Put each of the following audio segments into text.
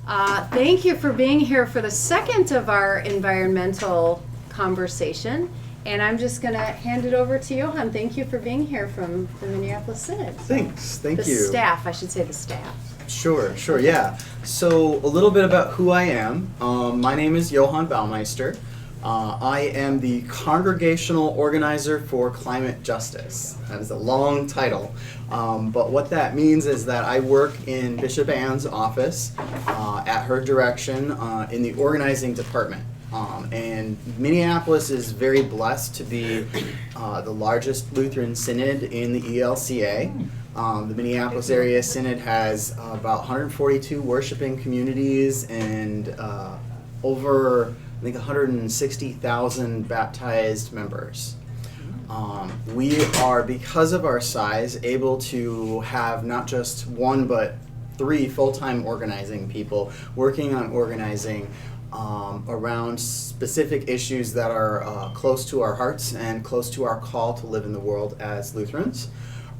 Thank you for being here for the second of our environmental conversation. And I'm just going to hand it over to Johann. Thank you for being here from the Minneapolis Synod. Thanks. Thank you. The staff, I should say the staff. Sure, yeah. So a little bit about who I am. My name is Johann Baumeister. I am the Congregational Organizer for Climate Justice. That is a long title. But what that means is that I work in Bishop Ann's office at her direction in the organizing department. And Minneapolis is very blessed to be the largest Lutheran synod in the ELCA. The Minneapolis Area Synod has about 142 worshiping communities and over, I think, 160,000 baptized members. We are, because of our size, able to have not just one but 3 full-time organizing people working on organizing around specific issues that are close to our hearts and close to our call to live in the world as Lutherans.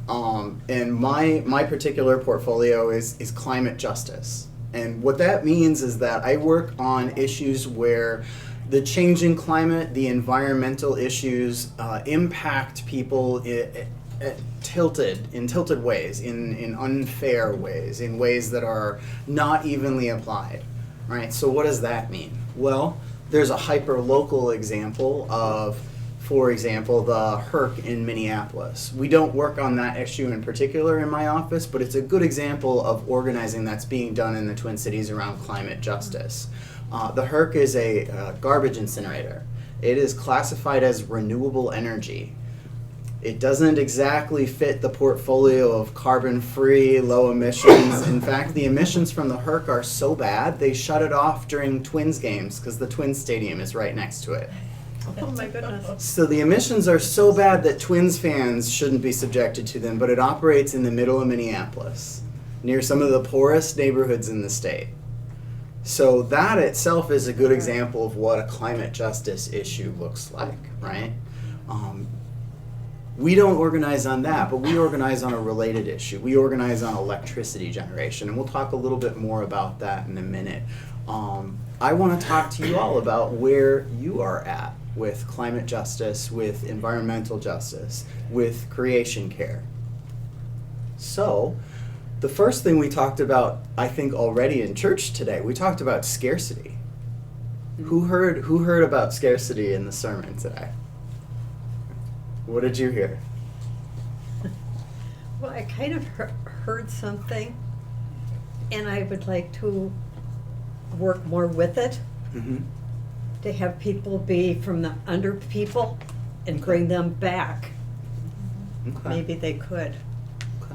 And my particular portfolio is climate justice. And what that means is that I work on issues where the changing climate, the environmental issues impact people in tilted ways, in unfair ways, in ways that are not evenly applied. Right, so what does that mean? Well, there's a hyper-local example of, for example, the HERC in Minneapolis. We don't work on that issue in particular in my office, but it's a good example of organizing that's being done in the Twin Cities around climate justice. The HERC is a garbage incinerator. It is classified as renewable energy. It doesn't exactly fit the portfolio of carbon-free, low emissions. In fact, the emissions from the HERC are so bad, they shut it off during Twins games because the Twins stadium is right next to it. Oh my goodness. So the emissions are so bad that Twins fans shouldn't be subjected to them, but it operates in the middle of Minneapolis, near some of the poorest neighborhoods in the state. So that itself is a good example of what a climate justice issue looks like, right? We don't organize on that, but we organize on a related issue. We organize on electricity generation, and we'll talk a little bit more about that in a minute. I want to talk to you all about where you are at with climate justice, with environmental justice, with creation care. So, the first thing we talked about, I think, already in church today, we talked about scarcity. Who heard about scarcity in the sermon today? What did you hear? Well, I kind of heard something, and I would like to work more with it, to have people be from the under people and bring them back. Okay. Maybe they could. Okay.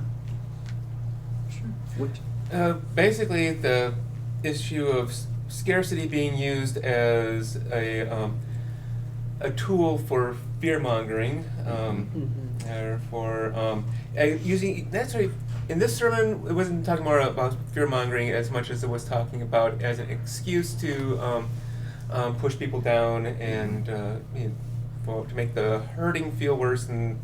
Sure. Basically, the issue of scarcity being used as a tool for fear mongering, or for using. That's right. In this sermon, it wasn't talking more about fear mongering as much as it was talking about as an excuse to push people down and to make the hurting feel worse and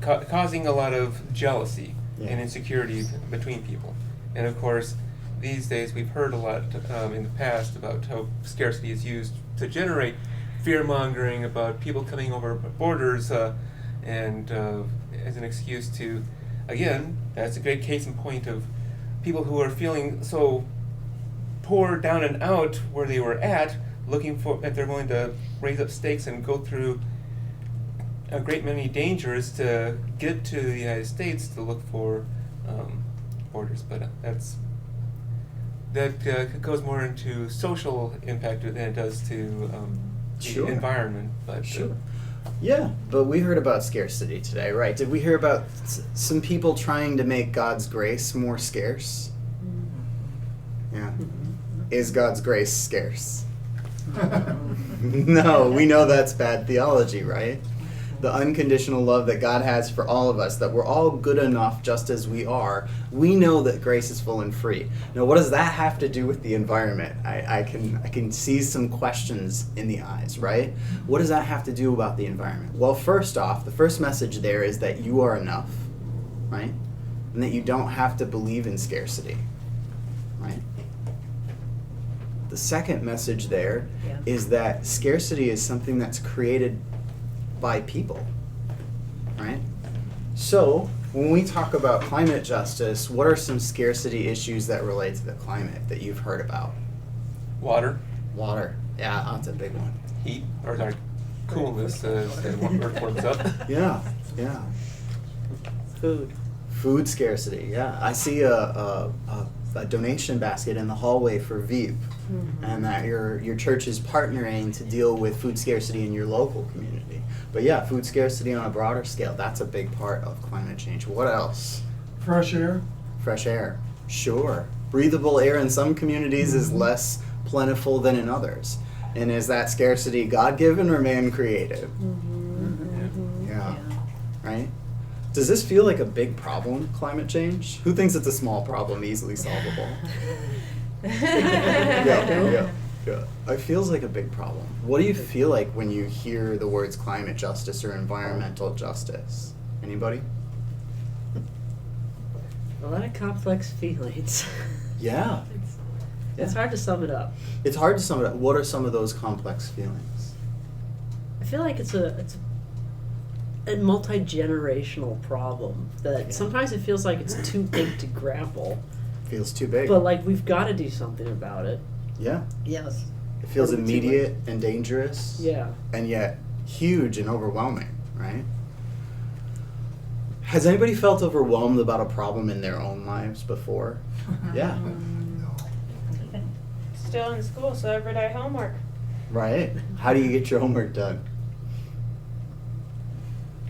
causing a lot of jealousy and insecurity between people. And of course, these days we've heard a lot in the past about how scarcity is used to generate fear-mongering about people coming over borders and as an excuse to, again, that's a great case in point of people who are feeling so poor down and out where they were at, looking for, if they're willing to raise up stakes and go through a great many dangers to get to the United States to look for borders. But that goes more into social impact than it does to the environment. But sure. Yeah, but we heard about scarcity today, right? Did we hear about some people trying to make God's grace more scarce? Yeah. Is God's grace scarce? No, we know that's bad theology, right? The unconditional love that God has for all of us, that we're all good enough just as we are, we know that grace is full and free. Now, what does that have to do with the environment? I can see some questions in the eyes, right? What does that have to do about the environment? Well, first off, the first message there is that you are enough, right? And that you don't have to believe in scarcity. right? The second message there Yeah. is that scarcity is something that's created by people, right? So, when we talk about climate justice, what are some scarcity issues that relate to the climate that you've heard about? Water, Water. Yeah, that's a big one. heat, or sorry, coolness as the earth warms up. Yeah, yeah. Food. Food scarcity, yeah. I see a donation basket in the hallway for Veep, and that your church is partnering to deal with food scarcity in your local community. But yeah, food scarcity on a broader scale, that's a big part of climate change. What else? Fresh air. Fresh air, sure. Breathable air in some communities is less plentiful than in others. And is that scarcity God-given or man-created? Yeah, right? Does this feel like a big problem, climate change? Who thinks it's a small problem, easily solvable? Yeah. It feels like a big problem. What do you feel like when you hear the words climate justice or environmental justice? Anybody? A lot of complex feelings. Yeah. It's hard to sum it up. It's hard to sum it up. What are some of those complex feelings? I feel like it's a multi-generational problem that Yeah. sometimes it feels like it's too big to grapple, Feels too big. but like we've got to do something about it. Yeah. Yes. It feels Or too immediate and dangerous. Yeah. And yet huge and overwhelming, right? Has anybody felt overwhelmed about a problem in their own lives before? Yeah. Still in school, so everyday homework. Right? How do you get your homework done?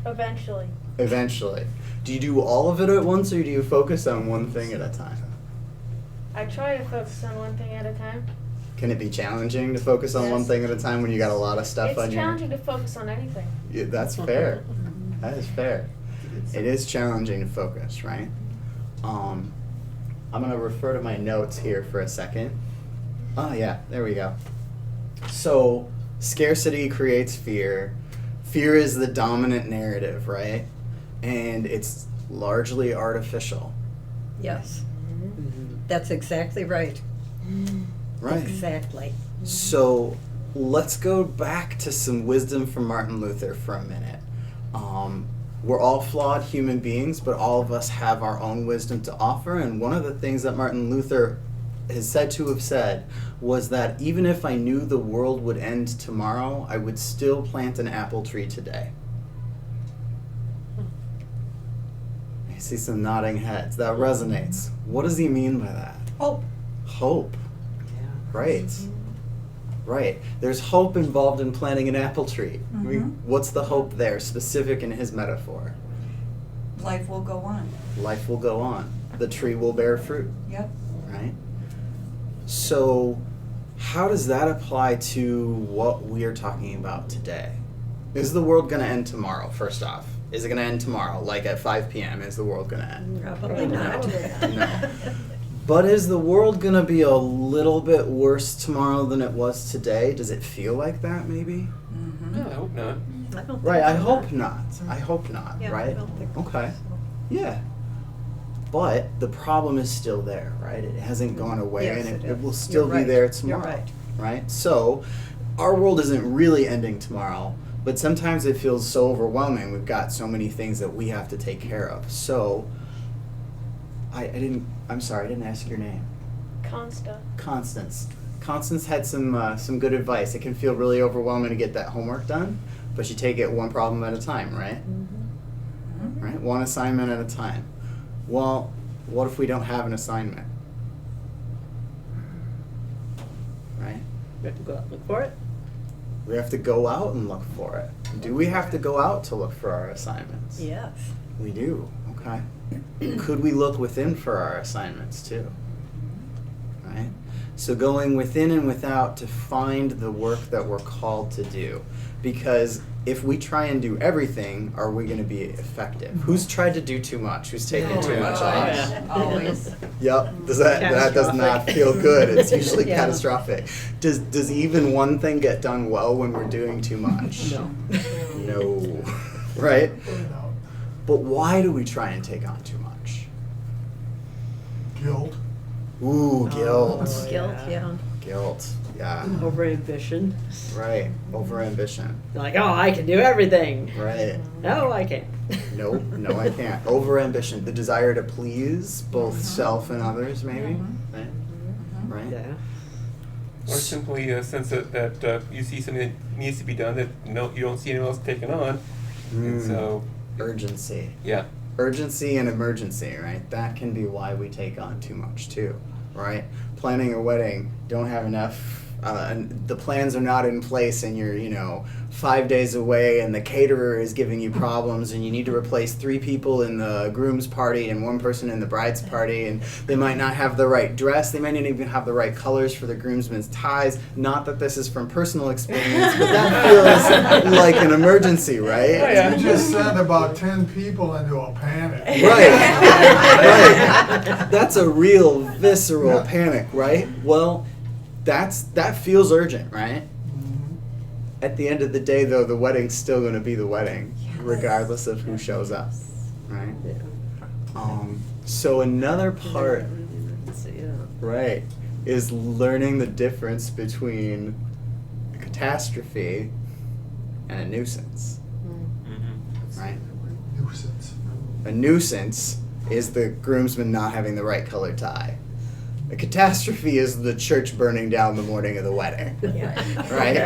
Eventually. Eventually. Do you do all of it at once or do you focus on one thing at a time? I try to focus on one thing at a time. Can it be challenging to focus on one Yes. thing at a time when you got a lot of stuff It's on your... challenging to focus on anything. Yeah, that's fair. That is fair. It is challenging to focus, right? I'm going to refer to my notes here for a second. Oh, yeah, there we go. So, scarcity creates fear. Fear is the dominant narrative, right? And it's largely artificial. Yes. That's exactly right. Right. Exactly. So let's go back to some wisdom from Martin Luther for a minute. We're all flawed human beings, but all of us have our own wisdom to offer. And one of the things that Martin Luther is said to have said was that even if I knew the world would end tomorrow, I would still plant an apple tree today. I see some nodding heads. That resonates. What does he mean by that? Hope. Hope. Right. Right. There's hope involved in planting an apple tree. What's the hope there, specific in his metaphor? Life will go on. Life will go on. The tree will bear fruit. Yep. Right? So, how does that apply to what we are talking about today? Is the world going to end tomorrow, first off? Is it going to end tomorrow, like at 5 p.m.? Is the world going to end? Probably not. No. But is the world going to be a little bit worse tomorrow than it was today? Does it feel like that, maybe? No, I hope not. I don't Right, think I so. hope not. I hope not, Yeah, I right? don't think Okay. so. Yeah. But the problem is still there, right? It hasn't gone away, Yes, and it it will is. still You're be right. there You're tomorrow. right. So, our world isn't really ending tomorrow, but sometimes it feels so overwhelming. We've got so many things that we have to take care of. So, I'm sorry, I didn't ask your name. Consta. Constance. Constance had some good advice. It can feel really overwhelming to get that homework done, but you take it one problem at a time, right? Right? One assignment at a time. Well, what if we don't have an assignment? Right? We have to go out and look for it. We have to go out and look for it. Do we have to go out to look for our assignments? Yes. We do. Okay. Could we look within for our assignments too? Right? So going within and without to find the work that we're called to do. Because if we try and do everything, are we going to be effective? Who's tried to do too much? Who's taken too much on? Always. Yep. That does not feel good. It's usually Yeah. catastrophic. Does even one thing get done well when we're doing too much? No. No. Right? Put it out. But why do we try and take on too much? Guilt. Ooh, guilt. Oh, Guilt, yeah. Guilt. Yeah. Over ambition. Right. Over ambition. Like, oh, I can do everything. Right. No, I can't. Nope. No, I can't. Over ambition. The desire to please both self and others, maybe. Right. Right. Yeah. Or simply a sense that you see something that needs to be done that you don't see anyone else taking on, and so Urgency. yeah. Urgency and emergency, right? That can be why we take on too much too, right? Planning a wedding, don't have enough, and the plans are not in place, and you're 5 days away, and the caterer is giving you problems, and you need to replace 3 people in the groom's party and 1 person in the bride's party, and they might not have the right dress, they might not even have the right colors for the groomsmen's ties. Not that this is from personal experience, but that feels like an emergency, right? Yeah. You just sent about 10 people into a panic. Right, right. That's a real visceral Yeah. panic, right? Well, that feels urgent, right? At the end of the day, though, the wedding's still going to be the wedding, regardless of who shows up, right? Yeah. So another part, Yeah. right, is learning the difference between a catastrophe and a nuisance, right? Nuisance. A nuisance is the groomsman not having the right color tie. A catastrophe is the church burning down the morning of the wedding. Right?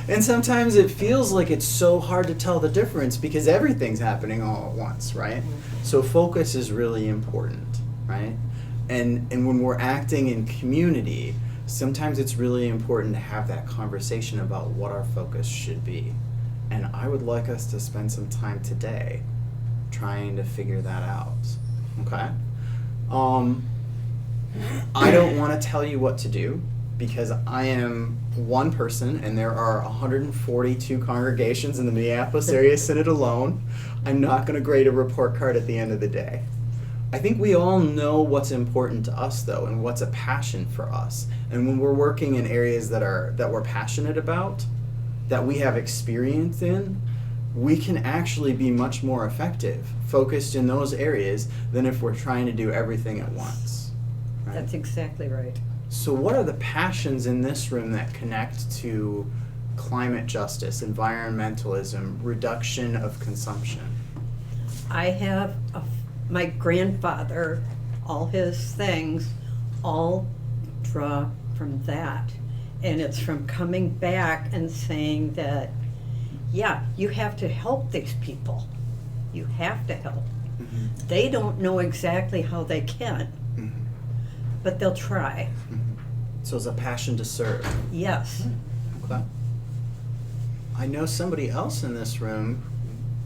And sometimes it feels like it's so hard to tell the difference because everything's happening all at once, right? So focus is really important, right? And when we're acting in community, sometimes it's really important to have that conversation about what our focus should be. And I would like us to spend some time today trying to figure that out. Okay? I don't want to tell you what to do because I am one person and there are 142 congregations in the Minneapolis Area Synod alone. I'm not going to grade a report card at the end of the day. I think we all know what's important to us though and what's a passion for us. And when we're working in areas that we're passionate about, that we have experience in, we can actually be much more effective focused in those areas than if we're trying to do everything at once. Right? That's exactly right. So what are the passions in this room that connect to climate justice, environmentalism, reduction of consumption? I have my grandfather, all his things, all draw from that. And it's from coming back and saying that, yeah, you have to help these people. You have to help. Mm-hmm. They don't know exactly how they can, Mm-hmm. but they'll try. Mm-hmm. So it's a passion to serve. Yes. Okay. I know somebody else in this room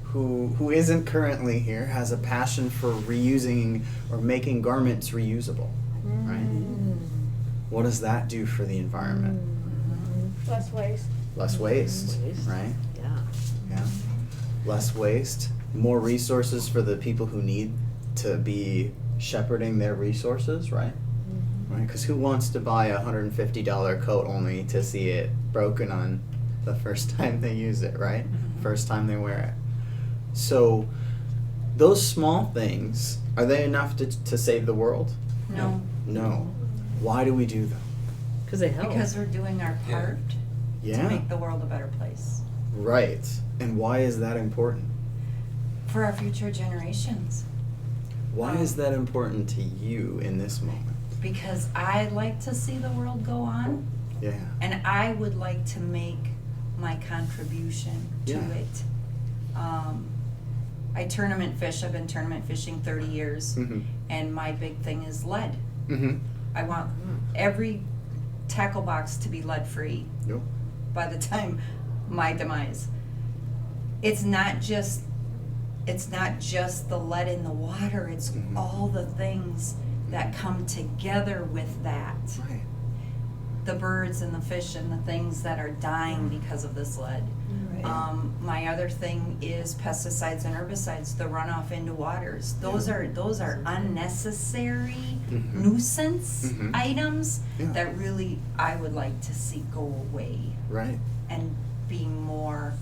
who isn't currently here has a passion for reusing or making garments reusable, right? What does that do for the environment? Less waste. Less waste, Waste. right? Yeah. Yeah. Less waste, more resources for the people who need to be shepherding their resources, right? Right? Because who wants to buy a $150 coat only to see it broken on the first time they use it, right? First time they wear it. So those small things, are they enough to save the world? No, No. Why do we do them? Because they help. because we're doing our Yeah. part to Yeah. make the world a better place Right. And why is that important? for our future generations. Why is that important to you in this moment? Because I like to see the world go on, Yeah. and I would like to make my contribution to Yeah. it. I tournament fish. I've been tournament fishing 30 years, Mm-hmm. and my big thing is lead. Mm-hmm. I want every tackle box to be lead free Yep. by the time my demise. It's not just the lead in the water, it's Mhm. all the things that come together with that. Right. The birds and the fish and the things that are dying because of this lead. My other thing is pesticides and herbicides, the runoff into waters. Those are unnecessary Mhm. nuisance Mhm. items Yeah. that really I would like to see go away Right. and be more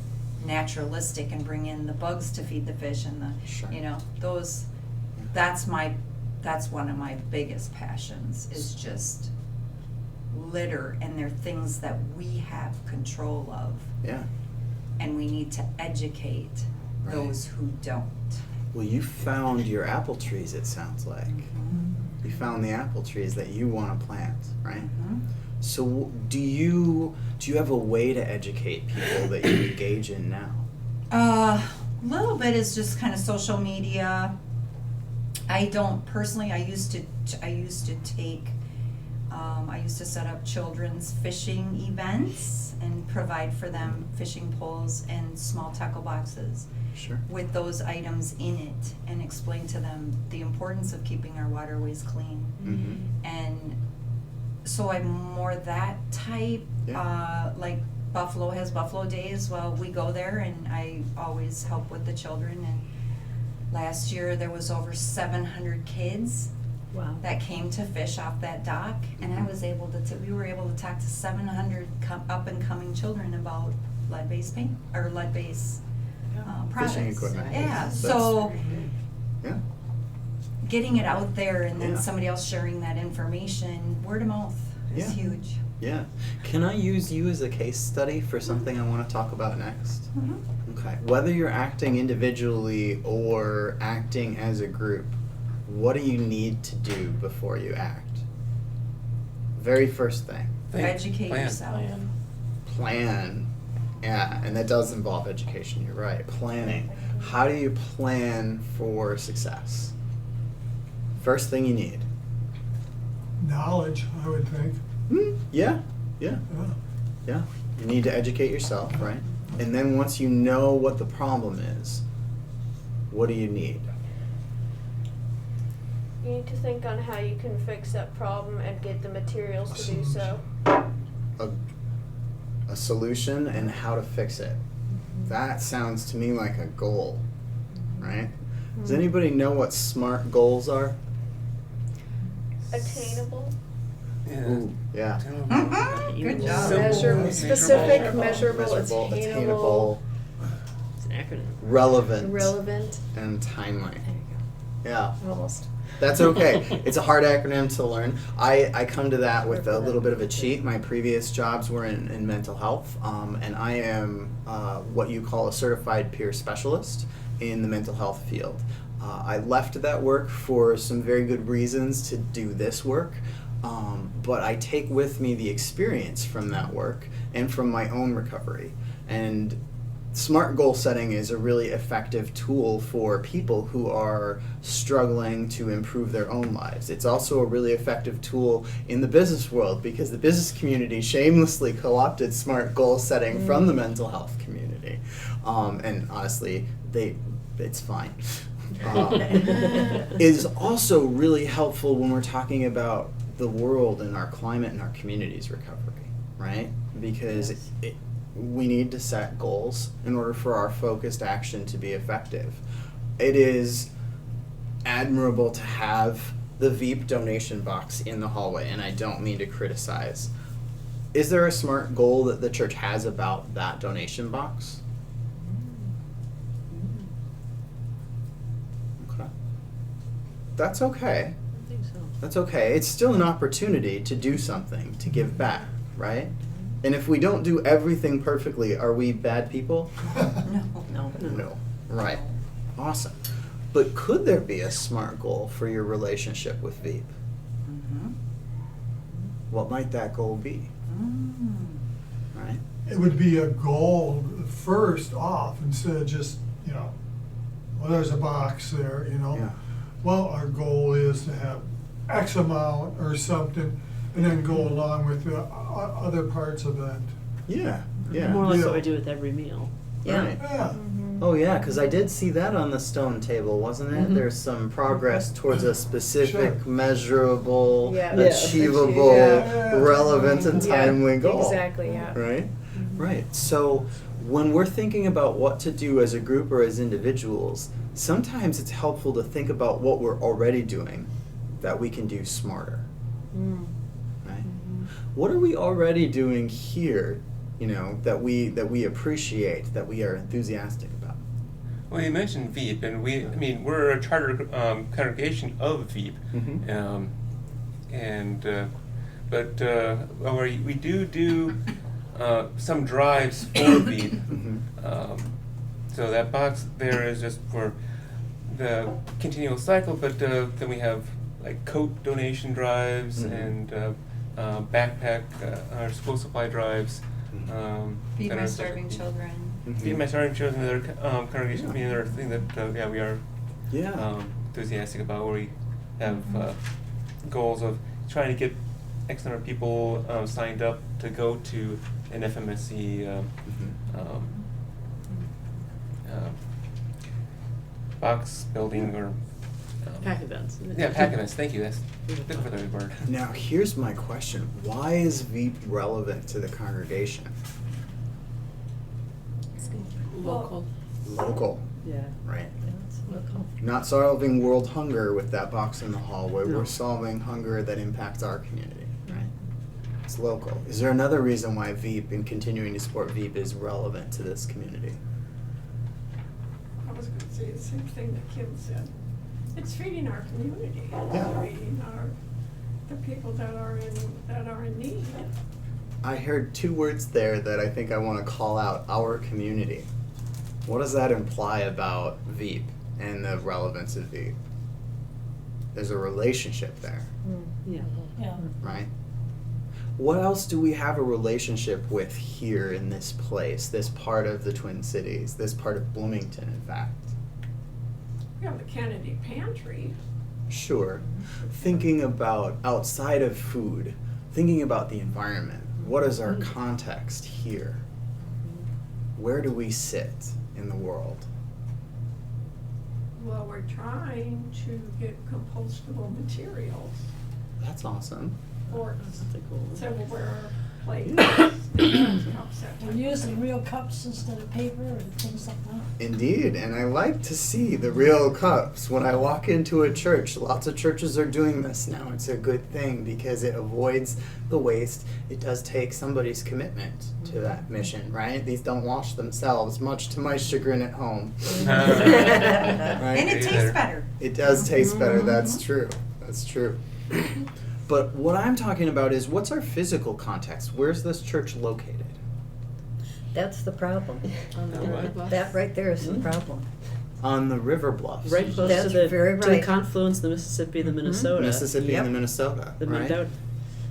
naturalistic and bring in the bugs to feed the fish and Sure. those, that's my that's one of my biggest passions, is just litter, and they're things that we have control of, Yeah. and we need to educate Right. those who don't. Well, you found your apple trees, it sounds like. You found the apple trees that you want to plant, right? Mhm. So do you have a way to educate people that you engage in now? A little bit is just kind of social media. I don't personally. I used to take. I used to set up children's fishing events and provide for them fishing poles and small tackle boxes Sure. with those items in it, and explain to them the importance of keeping our waterways clean. Mm-hmm. And so I'm more that type. Yeah. Like Buffalo has Buffalo Days. Well, we go there, and I always help with the children. And last year there was over 700 kids Wow. that came to fish off that dock, and I was able to. We were able to talk to 700 up and coming children about lead-based paint or lead-based products. Fishing equipment. Yeah. That's- So Yeah. getting it out there, and then Yeah. somebody else sharing that information, word of mouth is Yeah. huge. Yeah. Can I use you as a case study for something I want to talk about next? Mm-hmm. Okay. Whether you're acting individually or acting as a group, what do you need to do before you act? Very first thing. Educate Plan. yourself. Plan. Yeah, and that does involve education, you're right. Planning. How do you plan for success? First thing you need. Knowledge, I would think. Yeah. Yeah. Yeah. You need to educate yourself, right? And then once you know what the problem is, what do you need? You need to think on how you can fix that problem and get the materials to do so. A solution and how to fix it. That sounds to me like a goal, right? Does anybody know what SMART goals are? Attainable. Yeah. Ooh, yeah. Good job. Simple, Specific, measurable, Measurable, attainable. It's an acronym. relevant, Relevant. and timely. There you Yeah. go. Almost. That's okay. It's a hard acronym to learn. I come to that with a little bit of a cheat. My previous jobs were in mental health, and I am what you call a certified peer specialist in the mental health field. I left that work for some very good reasons to do this work, but I take with me the experience from that work and from my own recovery. And SMART goal setting is a really effective tool for people who are struggling to improve their own lives. It's also a really effective tool in the business world because the business community shamelessly co-opted SMART goal setting from the mental health community. And honestly, it's fine. Is also really helpful when we're talking about the world and our climate and our community's recovery, right? Because we need to set goals in order for our focused action to be effective. It is admirable to have the Veep donation box in the hallway, and I don't mean to criticize. Is there a SMART goal that the church has about that donation box? Okay. That's okay. I think so. That's okay. It's still an opportunity to do something, to give back, right? And if we don't do everything perfectly, are we bad people? No. No. Right. Awesome. But could there be a SMART goal for your relationship with Veep? Mhm. What might that goal be? Mm. Right? It would be a goal first off instead of just, well, there's a box there, Yeah. Well, our goal is to have X amount or something, and then go along with the other parts of that. Yeah. Yeah. More or less Yeah. what we do with every meal. Right. Yeah. Oh yeah, because I did see that on the stone table, wasn't it? Mhm. There's some progress towards a specific, Sure. measurable, Yeah. Yeah. achievable, Yeah. relevant, and Yeah, timely goal. Exactly, yeah. Right? Right. So when we're thinking about what to do as a group or as individuals, sometimes it's helpful to think about what we're already doing that we can do smarter. Mm. Right? What are we already doing here, that we appreciate, that we are enthusiastic about? Well, you mentioned Veep, and we're a charter congregation of Veep, Mhm. but we do some drives for Veep. Mhm. So that box there is just for the continual cycle, but then we have like coat donation drives Mhm. and backpack or school supply drives. Feed that my are starving children. Feed my starving children. Another congregation, another thing that we are Yeah. enthusiastic about, where we have goals of trying to get X number of people signed up to go to an FMSC box building or Pack events. yeah, pack events. Thank you. That's looking for the right word. Now, here's my question. Why is Veep relevant to the congregation? Local. Local, Yeah. right? That's local. Not solving world hunger with that box in the hallway. No. We're solving hunger that impacts our community, right? It's local. Is there another reason why Veep and continuing to support Veep is relevant to this community? I was gonna say the same thing that Kim said. It's feeding our community. It's Yeah. feeding the people that are in need. I heard two words there that I think I want to call out: our community. What does that imply about Veep and the relevance of Veep? There's a relationship there, Yeah. Yeah. right? What else do we have a relationship with here in this place, this part of the Twin Cities, this part of Bloomington, in fact? We have the Kennedy Pantry. Sure. Thinking about outside of food, thinking about the environment. What is our context here? Where do we sit in the world? Well, we're trying to get compostable materials That's awesome. for That's the cool one. silverware, plates, cups, that We're type of using thing. real cups instead of paper and things like that. Indeed, and I like to see the real cups when I walk into a church. Lots of churches are doing this now. It's a good thing because it avoids the waste. It does take somebody's commitment to that mission, right? These don't wash themselves, much to my chagrin at home. Right? And it tastes better. It does taste better, that's true. That's true. But what I'm talking about is, what's our physical context? Where's this church located? That's the problem. On the river bluff. That right there is the problem. On the river bluffs. Right close That's to the very to the right. confluence of the Mississippi, the Minnesota. Mississippi Yep. and the Minnesota, The right? Mendota.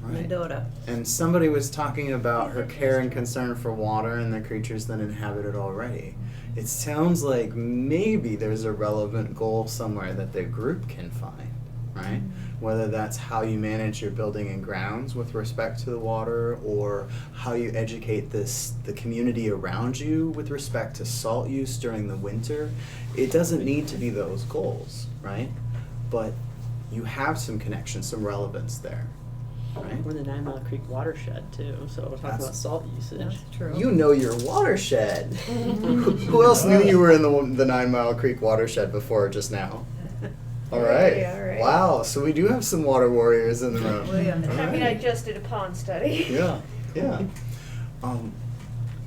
Right. Mendota. And somebody was talking about her care and concern for water and the creatures that inhabit it already. It sounds like maybe there's a relevant goal somewhere that the group can find, right? Whether that's how you manage your building and grounds with respect to the water, or how you educate the community around you with respect to salt use during the winter. It doesn't need to be those goals, right? But you have some connection, some relevance there, right? We're in the 9 Mile Creek watershed too, so we're talking That's- about salt usage. That's true. You know your watershed. Who else knew you were in the 9 Mile Creek watershed before just now? All right. Hey, all right. Wow. So we do have some water warriors in the room. Well, yeah. All I mean, right. I just did a pond study. Yeah. Yeah.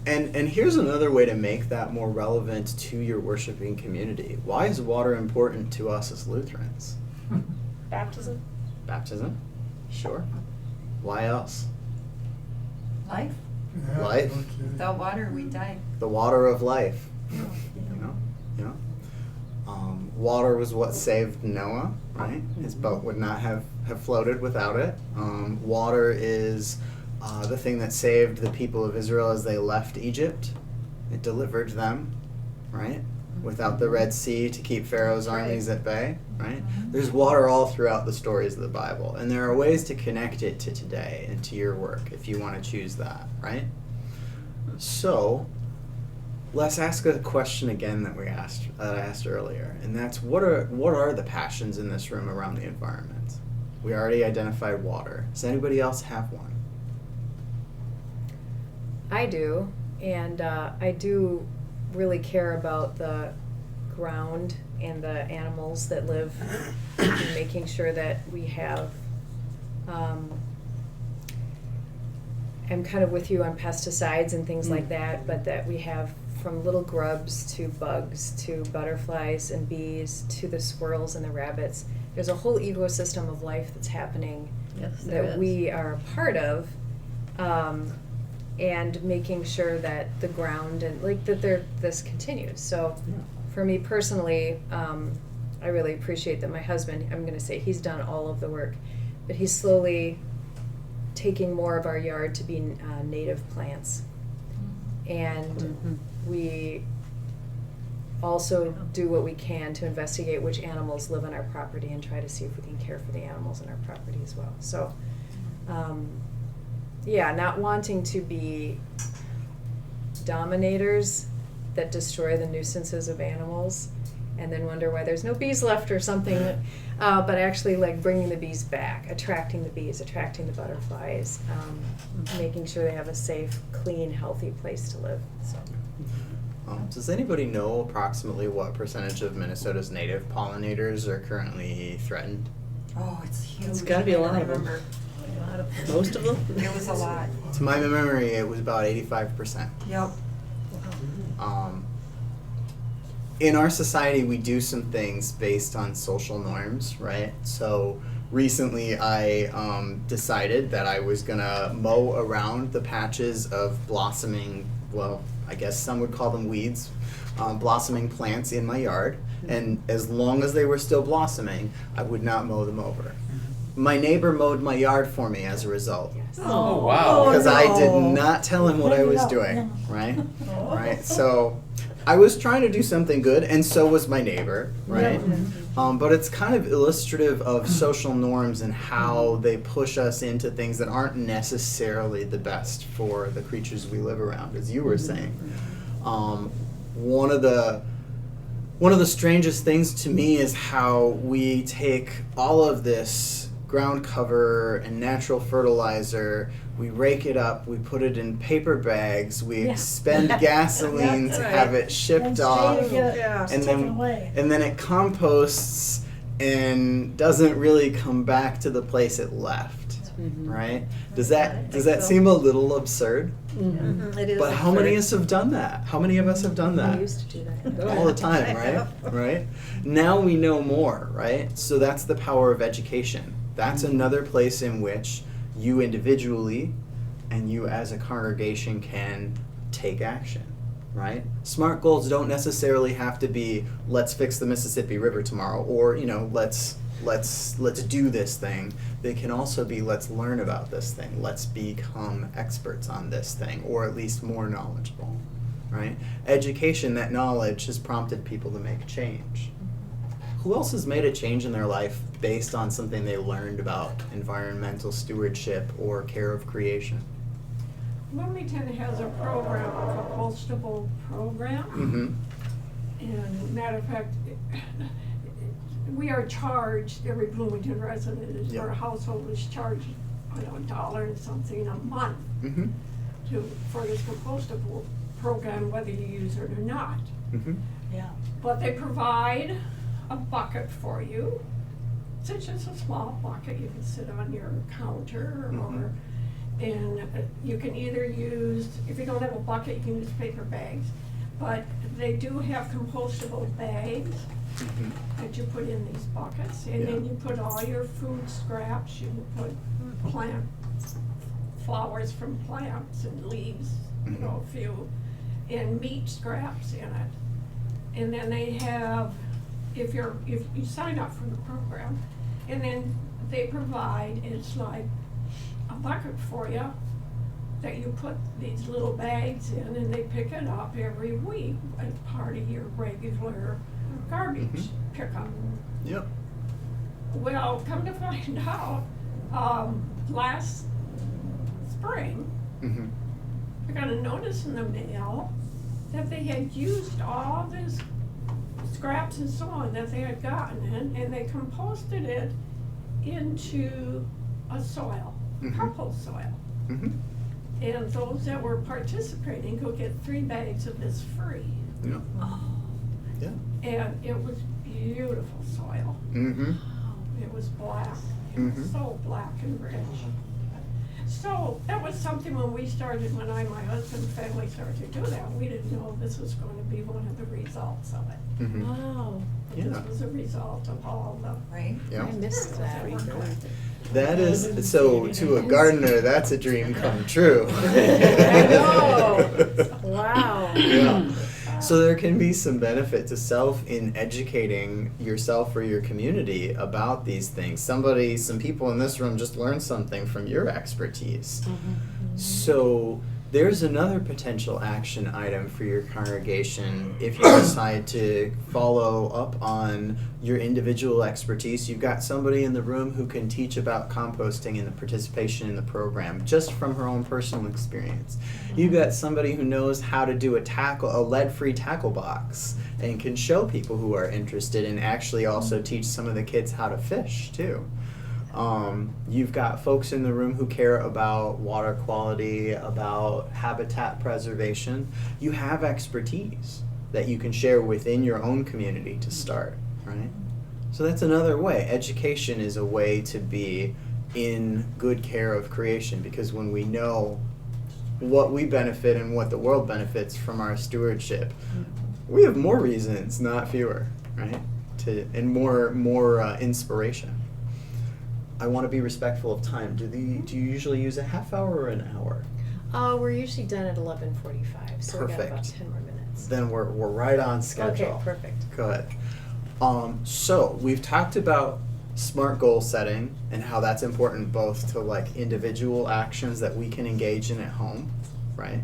And here's another way to make that more relevant to your worshiping community. Why is water important to us as Lutherans? Baptism. Baptism? Sure. Why else? Life. Yeah, Life. no kidding. Without water, we die. The water of life. You know? Water was what saved Noah, right? His boat would not have floated without it. Water is the thing that saved the people of Israel as they left Egypt. It delivered them, right? Without the Red Sea to keep Pharaoh's armies at bay, right? There's water all throughout the stories of the Bible, and there are ways to connect it to today and to your work if you want to choose that, right? So, let's ask a question again that I asked earlier, and that's what are the passions in this room around the environment? We already identified water. Does anybody else have one? I do, and I do really care about the ground and the animals that live, and making sure that we have. I'm kind of with you on pesticides and things like that, but that we have from little grubs to bugs to butterflies and bees to the squirrels and the rabbits. There's a whole ecosystem of life that's happening Yes, there that is. we are a part of, and making sure that the ground and like that this continues. So for me personally, I really appreciate that my husband, I'm going to say he's done all of the work, but he's slowly taking more of our yard to be native plants. And we also do what we can to investigate which animals live on our property and try to see if we can care for the animals on our property as well. So, yeah, not wanting to be dominators that destroy the nuisances of animals and then wonder why there's no bees left or something, but actually like bringing the bees back, attracting the bees, attracting the butterflies, making sure they have a safe, clean, healthy place to live. So. Does anybody know approximately what percentage of Minnesota's native pollinators are currently threatened? Oh, it's huge. It's gotta be a lot I of them. remember. Most of them? It was a lot. To my memory, it was about 85%. Yep. In our society, we do some things based on social norms, right? So recently I decided that I was gonna mow around the patches of blossoming, well, I guess some would call them weeds, blossoming plants in my yard. And as long as they were still blossoming, I would not mow them over. My neighbor mowed my yard for me as a result. Oh, wow. Because I did not tell him what I was doing, right? Right? So I was trying to do something good, and so was my neighbor, right? But it's kind of illustrative of social norms and how they push us into things that aren't necessarily the best for the creatures we live around, as you were saying. One of the strangest things to me is how we take all of this ground cover and natural fertilizer, we rake it up, we put it in paper bags, we expend gasoline to have it shipped off, and then it composts and doesn't really come back to the place it left, right? Does that seem a little absurd? It is. But how many of us have done that? How many of us have done that? We used to do that. All the time, right? Right? Now we know more, right? So that's the power of education. That's another place in which you individually and you as a congregation can take action, right? Smart goals don't necessarily have to be let's fix the Mississippi River tomorrow, or let's do this thing. They can also be let's learn about this thing. Let's become experts on this thing, or at least more knowledgeable, right? Education, that knowledge has prompted people to make change. Who else has made a change in their life based on something they learned about environmental stewardship or care of creation? Wilmington has a program, a compostable program. And matter of fact, we are charged, every Bloomington resident is, or household is charged, $1 and something a month for this compostable program, whether you use it or not. But they provide a bucket for you. It's just a small bucket you can sit on your counter, and you can either use, if you don't have a bucket, you can use paper bags. But they do have compostable bags that you put in these buckets, and then you put all your food scraps, you put plant flowers from plants and leaves, a few, and meat scraps in it. And then they have, if you sign up for the program, and then they provide, it's like a bucket for you that you put these little bags in, and they pick it up every week as part of your regular garbage pickup. Well, come to find out, last spring, I got a notice in the mail that they had used all this scraps and so on that they had gotten in, and they composted it into a soil, compost soil. And those that were participating could get 3 bags of this free. And it was beautiful soil. It was black. It was so black and rich. So that was something when we started, when I and my husband's family started to do that. We didn't know this was going to be one of the results of it. Mhm. Wow. But Yeah. this was a result of all the. Right? Yeah. I missed that. That is, so to a gardener, that's a dream come true. I know. Wow. Yeah. So there can be some benefit to self in educating yourself or your community about these things. Some people in this room just learned something from your expertise. So there's another potential action item for your congregation if you decide to follow up on your individual expertise. You've got somebody in the room who can teach about composting and the participation in the program just from her own personal experience. You've got somebody who knows how to do a lead-free tackle box and can show people who are interested and actually also teach some of the kids how to fish too. You've got folks in the room who care about water quality, about habitat preservation. You have expertise that you can share within your own community to start, right? So that's another way. Education is a way to be in good care of creation, because when we know what we benefit and what the world benefits from our stewardship, we have more reasons, not fewer, right? And more inspiration. I want to be respectful of time. Do you usually use a half hour or an hour? We're usually done at 11:45, so we got about Perfect. 10 more minutes. Then we're right on schedule. Okay, perfect. Good. So we've talked about smart goal setting and how that's important both to like individual actions that we can engage in at home, right?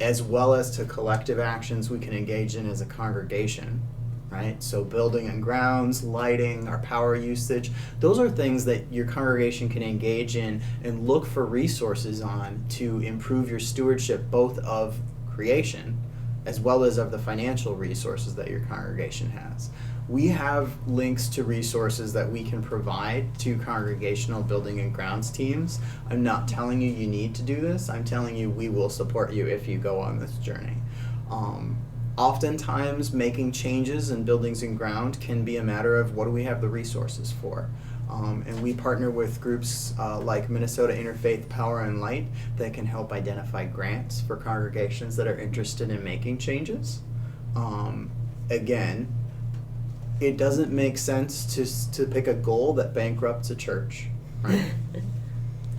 As well as to collective actions we can engage in as a congregation, right? So building and grounds, lighting, our power usage, those are things that your congregation can engage in and look for resources on to improve your stewardship both of creation as well as of the financial resources that your congregation has. We have links to resources that we can provide to congregational building and grounds teams. I'm not telling you need to do this. I'm telling you we will support you if you go on this journey. Oftentimes, making changes in buildings and ground can be a matter of what do we have the resources for. And we partner with groups like Minnesota Interfaith Power and Light that can help identify grants for congregations that are interested in making changes. Again, it doesn't make sense to pick a goal that bankrupts a church, right?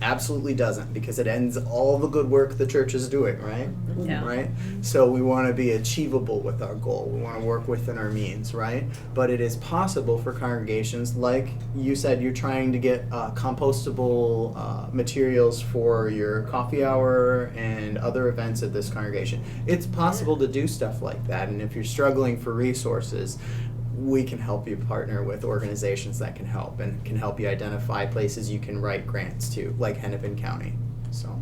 Absolutely doesn't, because it ends all the good work the church is doing, right? Yeah. Right? So we want to be achievable with our goal. We want to work within our means, right? But it is possible for congregations, like you said, you're trying to get compostable materials for your coffee hour and other events at this congregation. It's possible to do stuff like that, and if you're struggling for resources, we can help you partner with organizations that can help and can help you identify places you can write grants to, like Hennepin County. So,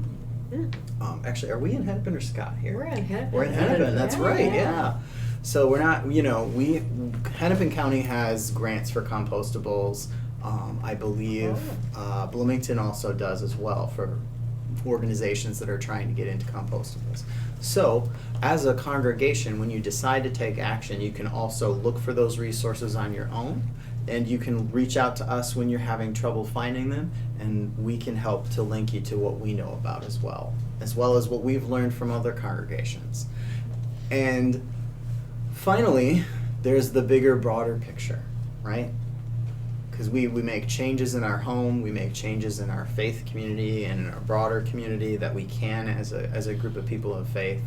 actually, are we in Hennepin or Scott here? We're in Hennepin. We're in Hennepin, that's right, yeah. So we're not, Hennepin County has grants for compostables. I believe Bloomington also does as well for organizations that are trying to get into compostables. So, as a congregation, when you decide to take action, you can also look for those resources on your own, and you can reach out to us when you're having trouble finding them, and we can help to link you to what we know about as well as what we've learned from other congregations. And finally, there's the bigger, broader picture, right? Because we make changes in our home, we make changes in our faith community and in our broader community that we can as a group of people of faith.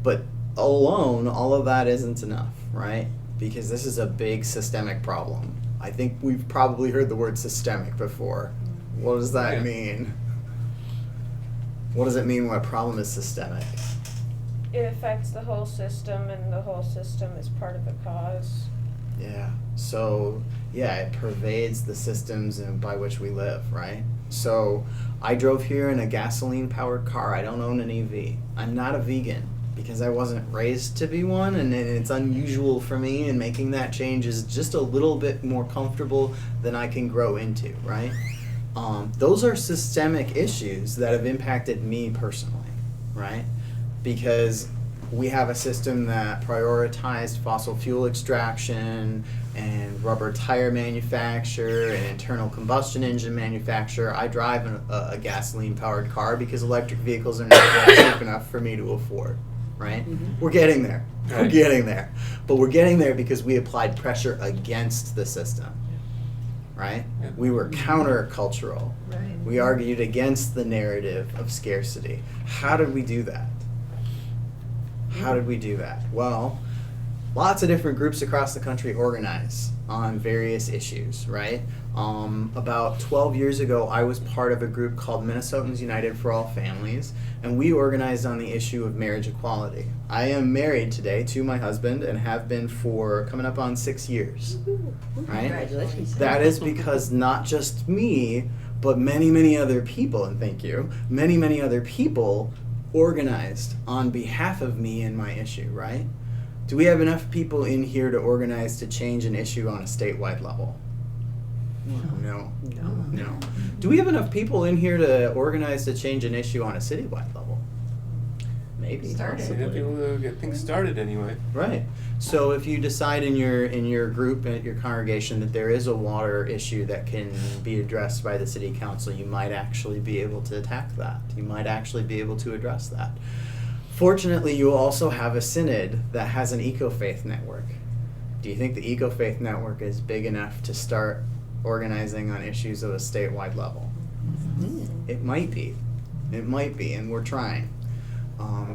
But alone, all of that isn't enough, right? Because this is a big systemic problem. I think we've probably heard the word systemic before. What does that mean? What does it mean when a problem is systemic? It affects the whole system, and the whole system is part of the cause. Yeah. So, it pervades the systems by which we live, right? So, I drove here in a gasoline-powered car. I don't own an EV. I'm not a vegan because I wasn't raised to be one, and it's unusual for me, and making that change is just a little bit more comfortable than I can grow into, right? Those are systemic issues that have impacted me personally, right? Because We have a system that prioritized fossil fuel extraction and rubber tire manufacture and internal combustion engine manufacture. I drive a gasoline-powered car because electric vehicles are not cheap enough for me to afford, right? We're getting there. We're getting there. But we're getting there because we applied pressure against the system, right? We were countercultural. Right. We argued against the narrative of scarcity. How did we do that? How did we do that? Well, lots of different groups across the country organize on various issues, right? About 12 years ago, I was part of a group called Minnesotans United for All Families, and we organized on the issue of marriage equality. I am married today to my husband and have been for coming up on 6 years, right? Congratulations. That is because not just me, but many, many other people, and thank you, many, many other people organized on behalf of me and my issue, right? Do we have enough people in here to organize to change an issue on a statewide level? No. No. Do we have enough people in here to organize to change an issue on a citywide level? Maybe. We have Possibly. people to get things started anyway. Right. So if you decide in your group and at your congregation that there is a water issue that can be addressed by the city council, you might actually be able to attack that. You might actually be able to address that. Fortunately, you also have a synod that has an eco-faith network. Do you think the eco-faith network is big enough to start organizing on issues at a statewide level? It might be. It might be, and we're trying.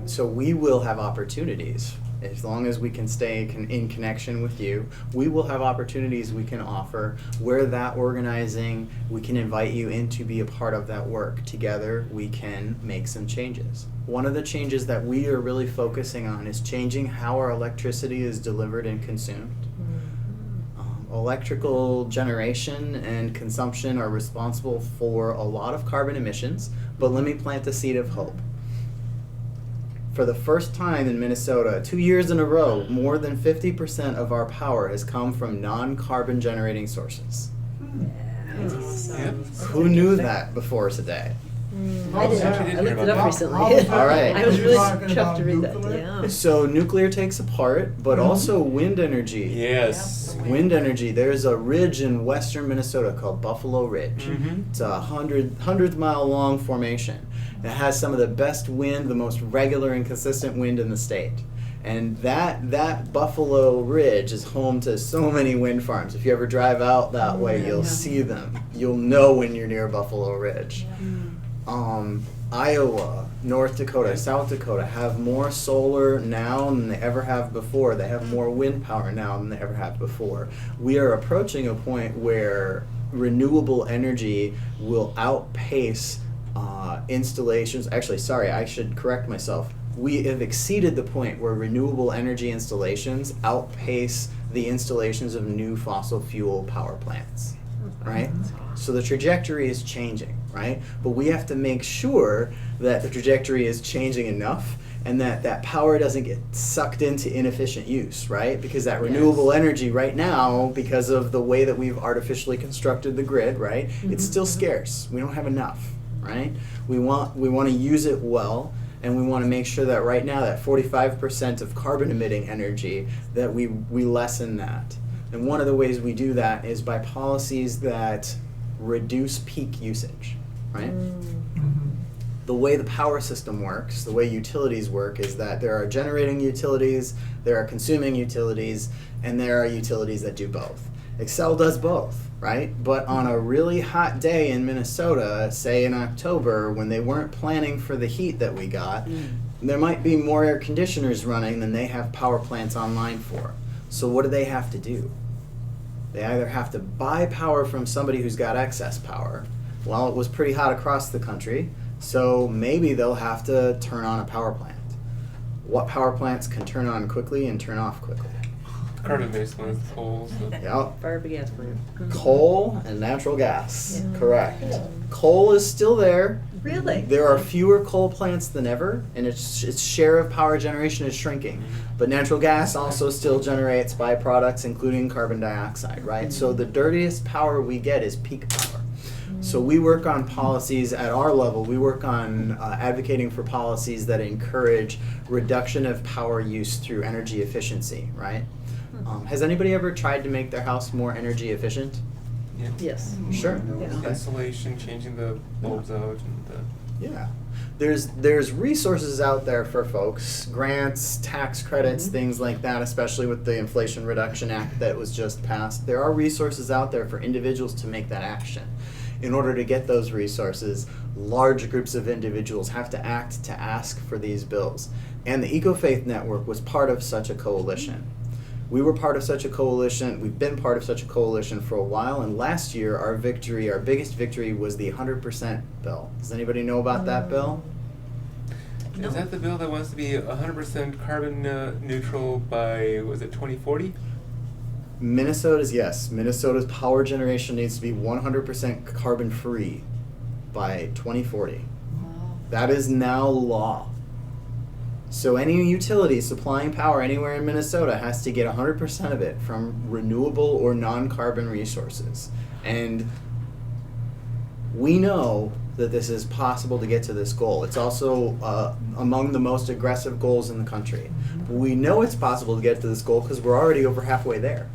So we will have opportunities. As long as we can stay in connection with you, we will have opportunities we can offer. Where that organizing, we can invite you in to be a part of that work. Together, we can make some changes. One of the changes that we are really focusing on is changing how our electricity is delivered and consumed. Electrical generation and consumption are responsible for a lot of carbon emissions, but let me plant the seed of hope. For the first time in Minnesota, 2 years in a row, more than 50% of our power has come from non-carbon generating sources. Who knew that before today? I didn't. Actually did I hear looked it about up that. recently. All right. I was Are you really talking chuffed about to read that. nuclear? Yeah. So nuclear takes a part, but also wind energy. Yes. Wind energy. There's a ridge in western Minnesota called Buffalo Ridge. It's a 100th mile long formation. It has some of the best wind, the most regular and consistent wind in the state. And that Buffalo Ridge is home to so many wind farms. If you ever drive out that way, you'll see them. You'll know when you're near Buffalo Ridge. Iowa, North Dakota, South Dakota have more solar now than they ever have before. They have more wind power now than they ever have before. We are approaching a point where renewable energy will outpace installations. Actually, sorry, I should correct myself. We have exceeded the point where renewable energy installations outpace the installations of new fossil fuel power plants, right? So the trajectory is changing, right? But we have to make sure that the trajectory is changing enough and that that power doesn't get sucked into inefficient use, right? Because that renewable energy right now, because of the way that we've artificially constructed the grid, right? It's still scarce. We don't have enough, right? We want to use it well, and we want to make sure that right now that 45% of carbon emitting energy, that we lessen that. And one of the ways we do that is by policies that reduce peak usage, right? The way the power system works, the way utilities work, is that there are generating utilities, there are consuming utilities, and there are utilities that do both. Xcel does both, right? But on a really hot day in Minnesota, say in October, when they weren't planning for the heat that we got, there might be more air conditioners running than they have power plants online for. So what do they have to do? They either have to buy power from somebody who's got excess power. Well, it was pretty hot across the country, so maybe they'll have to turn on a power plant. What power plants can turn on quickly and turn off quickly? Carbon-based ones, coal. Yep. Fire up a gas plant. Coal and natural gas. Correct. Coal is still there. Really? There are fewer coal plants than ever, and its share of power generation is shrinking. But natural gas also still generates byproducts, including carbon dioxide, right? So the dirtiest power we get is peak power. So we work on policies at our level. We work on advocating for policies that encourage reduction of power use through energy efficiency, right? Has anybody ever tried to make their house more energy efficient? Yeah. Yes. Sure. Yeah. Insulation, changing the bulbs out, and Yeah. There's resources out there for folks, grants, tax credits, things like that, especially with the Inflation Reduction Act that was just passed. There are resources out there for individuals to make that action. In order to get those resources, large groups of individuals have to act to ask for these bills. And the Eco-Faith Network was part of such a coalition. We were part of such a coalition, we've been part of such a coalition for a while, and last year our biggest victory was the 100% bill. Does anybody know about that bill? Is that the bill that wants to be 100% carbon neutral by, was it 2040? Minnesota's power generation needs to be 100% carbon free by 2040. That is now law. So any utility supplying power anywhere in Minnesota has to get 100% of it from renewable or non-carbon resources. And we know that this is possible to get to this goal. It's also among the most aggressive goals in the country. We know it's possible to get to this goal because we're already over halfway there,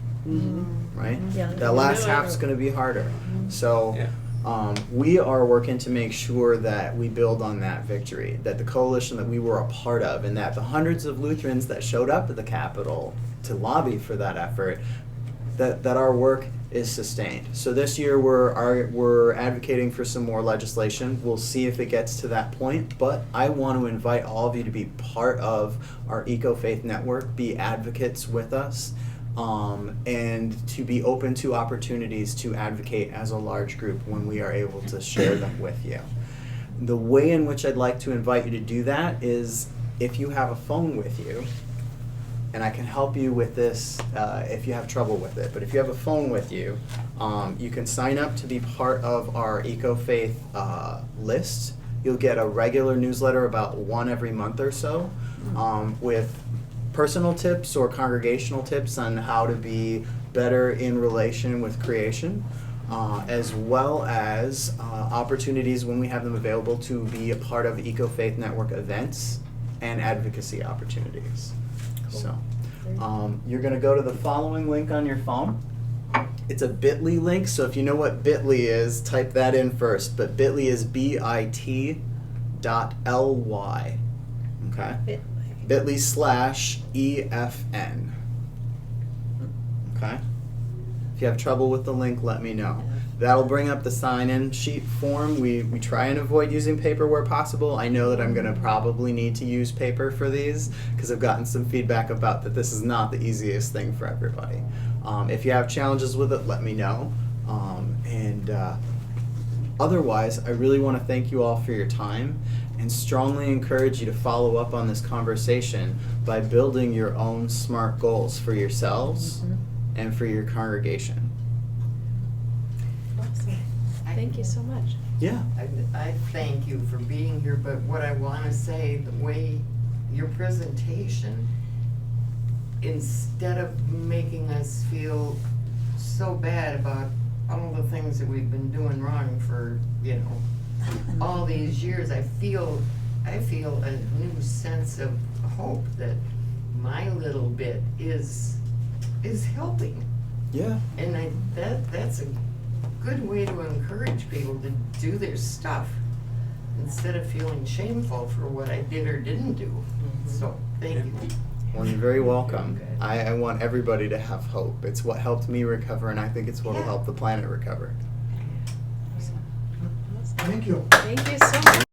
right? Yeah. That last half's going to be harder. So Yeah. we are working to make sure that we build on that victory, that the coalition that we were a part of, and that the hundreds of Lutherans that showed up at the Capitol to lobby for that effort, that our work is sustained. So this year we're advocating for some more legislation. We'll see if it gets to that point, but I want to invite all of you to be part of our Eco-Faith Network, be advocates with us, and to be open to opportunities to advocate as a large group when we are able to share them with you. The way in which I'd like to invite you to do that is if you have a phone with you, and I can help you with this if you have trouble with it, but if you have a phone with you, you can sign up to be part of our Eco-Faith list. You'll get a regular newsletter about one every month or so with personal tips or congregational tips on how to be better in relation with creation, as well as opportunities when we have them available to be a part of Eco-Faith Network events and advocacy opportunities. So you're going to go to the following link on your phone. It's a bit.ly link, so if you know what bit.ly is, type that in first. But bit.ly is bit.ly. Okay? bit.ly/EFN. Okay? If you have trouble with the link, let me know. That'll bring up the sign-in sheet form. We try and avoid using paper where possible. I know that I'm going to probably need to use paper for these because I've gotten some feedback about that this is not the easiest thing for everybody. If you have challenges with it, let me know. Otherwise, I really want to thank you all for your time and strongly encourage you to follow up on this conversation by building your own SMART goals for yourselves and for your congregation. Awesome. Thank you so much. Yeah. I thank you for being here, but what I want to say, the way your presentation, instead of making us feel so bad about all the things that we've been doing wrong for, all these years, I feel a new sense of hope that my little bit is helping. Yeah. And that's a good way to encourage people to do their stuff instead of feeling shameful for what I did or didn't do. So thank you. Well, you're very welcome. I want everybody to have hope. It's what helped me recover, and I think it's what will help the planet recover. Thank you. Thank you so much.